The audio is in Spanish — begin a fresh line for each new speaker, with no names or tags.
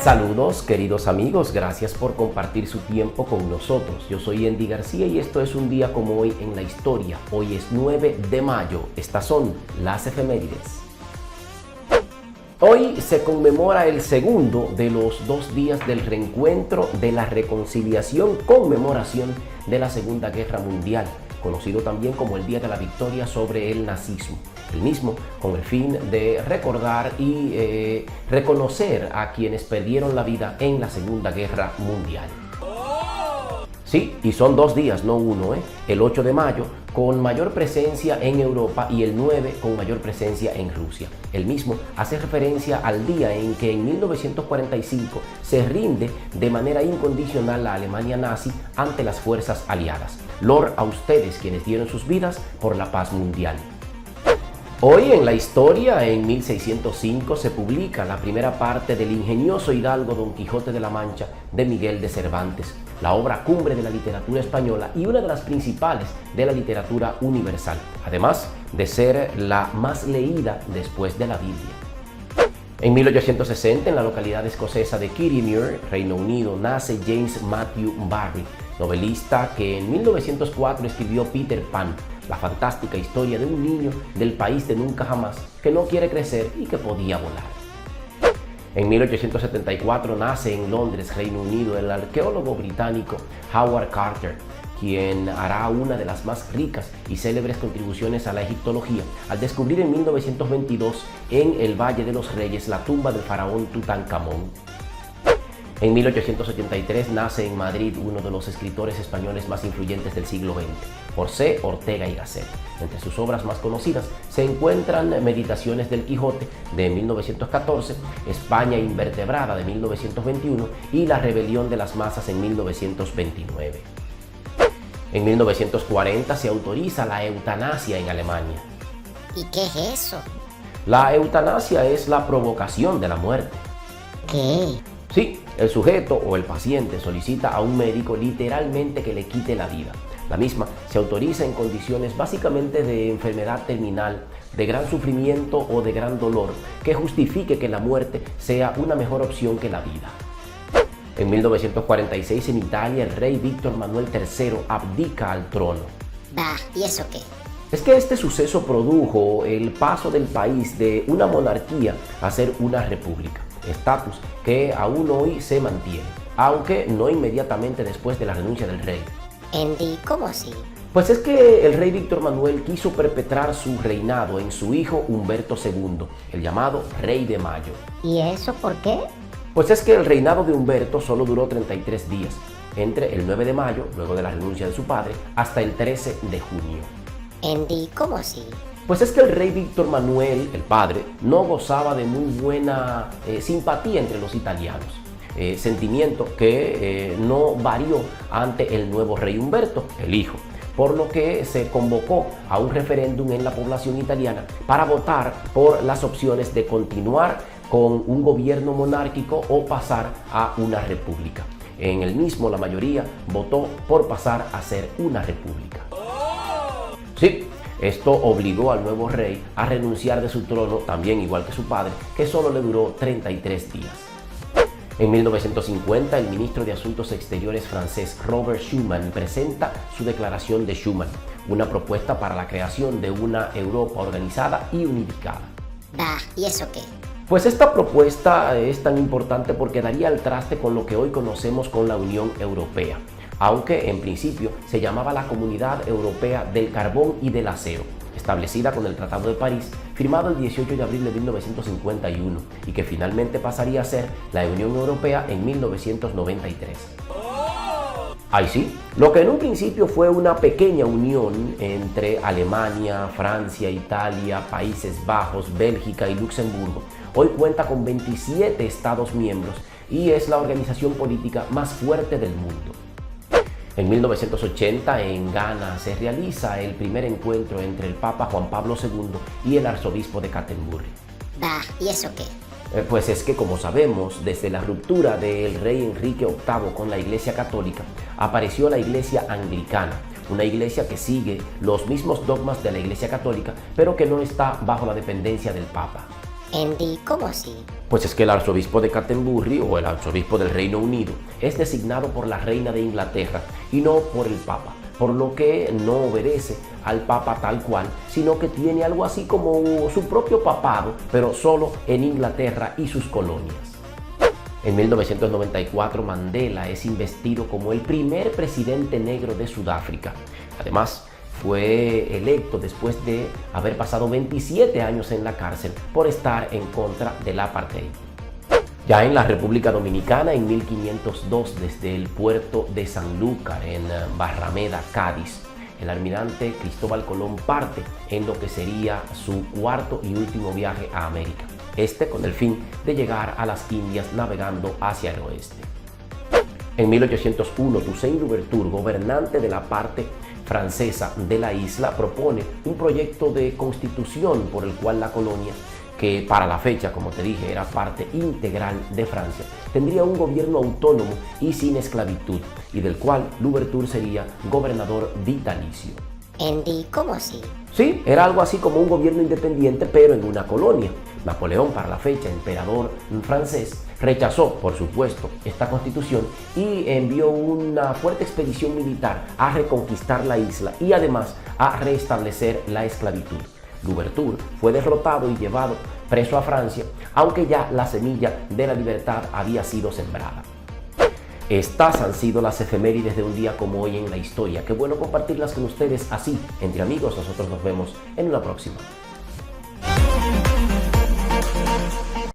Saludos queridos amigos, gracias por compartir su tiempo con nosotros. Yo soy Andy García y esto es un día como hoy en la historia. Hoy es 9 de mayo, estas son las efemérides. Hoy se conmemora el segundo de los 2 días del reencuentro de la reconciliación conmemoración de la Segunda Guerra Mundial, conocido también como el Día de la Victoria sobre el Nazismo. El mismo con el fin de recordar y reconocer a quienes perdieron la vida en la Segunda Guerra Mundial. Sí, y son 2 días, no uno, El 8 de mayo con mayor presencia en Europa y el 9 con mayor presencia en Rusia. El mismo hace referencia al día en que en 1945 se rinde de manera incondicional la Alemania nazi ante las fuerzas aliadas. Lor a ustedes quienes dieron sus vidas por la paz mundial. Hoy en la historia, en 1605, se publica la primera parte del ingenioso hidalgo Don Quijote de la Mancha de Miguel de Cervantes, la obra cumbre de la literatura española y una de las principales de la literatura universal, además de ser la más leída después de la Biblia. En 1860, en la localidad escocesa de Kirriemuir, Reino Unido, nace James Matthew Barrie, novelista que en 1904 escribió Peter Pan, la fantástica historia de un niño del país de nunca jamás que no quiere crecer y que podía volar. En 1874 nace en Londres, Reino Unido, el arqueólogo británico Howard Carter, quien hará una de las más ricas y célebres contribuciones a la egiptología al descubrir en 1922 en el Valle de los Reyes la tumba del faraón Tutankamón. En 1883 nace en Madrid uno de los escritores españoles más influyentes del siglo XX, José Ortega y Gasset. Entre sus obras más conocidas se encuentran Meditaciones del Quijote de 1914, España invertebrada de 1921 y La rebelión de las masas en 1929. En 1940 se autoriza la eutanasia en Alemania.
¿Y qué es eso?
La eutanasia es la provocación de la muerte.
¿Qué?
Sí, el sujeto o el paciente solicita a un médico literalmente que le quite la vida. La misma se autoriza en condiciones básicamente de enfermedad terminal, de gran sufrimiento o de gran dolor, que justifique que la muerte sea una mejor opción que la vida. En 1946 en Italia el rey Víctor Manuel III abdica al trono.
Bah, ¿y eso qué?
Es que este suceso produjo el paso del país de una monarquía a ser una república, estatus que aún hoy se mantiene, aunque no inmediatamente después de la renuncia del rey.
Andy, ¿cómo así?
Pues es que el rey Víctor Manuel quiso perpetrar su reinado en su hijo Humberto II, el llamado Rey de Mayo.
¿Y eso por qué?
Pues es que el reinado de Humberto solo duró 33 días, entre el 9 de mayo, luego de la renuncia de su padre, hasta el 13 de junio.
Andy, ¿cómo así?
Pues es que el rey Víctor Manuel, el padre, no gozaba de muy buena simpatía entre los italianos. Sentimiento que no varió ante el nuevo rey Humberto, el hijo, por lo que se convocó a un referéndum en la población italiana para votar por las opciones de continuar con un gobierno monárquico o pasar a una república. En el mismo, la mayoría votó por pasar a ser una república. Sí, esto obligó al nuevo rey a renunciar de su trono, también igual que su padre, que solo le duró 33 días. En 1950, el ministro de Asuntos Exteriores francés Robert Schuman presenta su Declaración de Schuman, una propuesta para la creación de una Europa organizada y unificada.
Bah, ¿y eso qué?
Pues esta propuesta es tan importante porque daría al traste con lo que hoy conocemos con la Unión Europea, aunque en principio se llamaba la Comunidad Europea del Carbón y del Acero, establecida con el Tratado de París, firmado el 18 de abril de 1951, y que finalmente pasaría a ser la Unión Europea en 1993. Ahí sí, lo que en un principio fue una pequeña unión entre Alemania, Francia, Italia, Países Bajos, Bélgica y Luxemburgo, hoy cuenta con 27 Estados miembros y es la organización política más fuerte del mundo. En 1980, en Ghana, se realiza el primer encuentro entre el Papa Juan Pablo II y el arzobispo de Canterbury.
Bah, ¿y eso qué?
Pues es que, como sabemos, desde la ruptura del rey Enrique VIII con la Iglesia Católica, apareció la Iglesia Anglicana, una iglesia que sigue los mismos dogmas de la Iglesia Católica, pero que no está bajo la dependencia del Papa.
Andy, ¿cómo así?
Pues es que el arzobispo de Canterbury o el arzobispo del Reino Unido es designado por la reina de Inglaterra y no por el Papa, por lo que no obedece al Papa tal cual, sino que tiene algo así como su propio papado, pero solo en Inglaterra y sus colonias. En 1994 Mandela es investido como el primer presidente negro de Sudáfrica. Además, fue electo después de haber pasado 27 años en la cárcel por estar en contra del apartheid. Ya en la República Dominicana, en 1502, desde el puerto de Sanlúcar, en Barrameda, Cádiz, el almirante Cristóbal Colón parte en lo que sería su cuarto y último viaje a América, con el fin de llegar a las Indias navegando hacia el oeste. En 1801, Toussaint Louverture, gobernante de la parte francesa de la isla, propone un proyecto de constitución por el cual la colonia, que para la fecha, como te dije, era parte integral de Francia, tendría un gobierno autónomo y sin esclavitud, y del cual Louverture sería gobernador vitalicio.
Andy, ¿cómo así?
Sí, era algo así como un gobierno independiente, pero en una colonia. Napoleón, para la fecha emperador francés, rechazó, por supuesto, esta constitución y envió una fuerte expedición militar a reconquistar la isla y además a restablecer la esclavitud. Louverture fue derrotado y llevado preso a Francia, aunque ya la semilla de la libertad había sido sembrada. Estas han sido las efemérides de un día como hoy en la historia. Qué bueno compartirlas con ustedes así, entre amigos. Nosotros nos vemos en una próxima.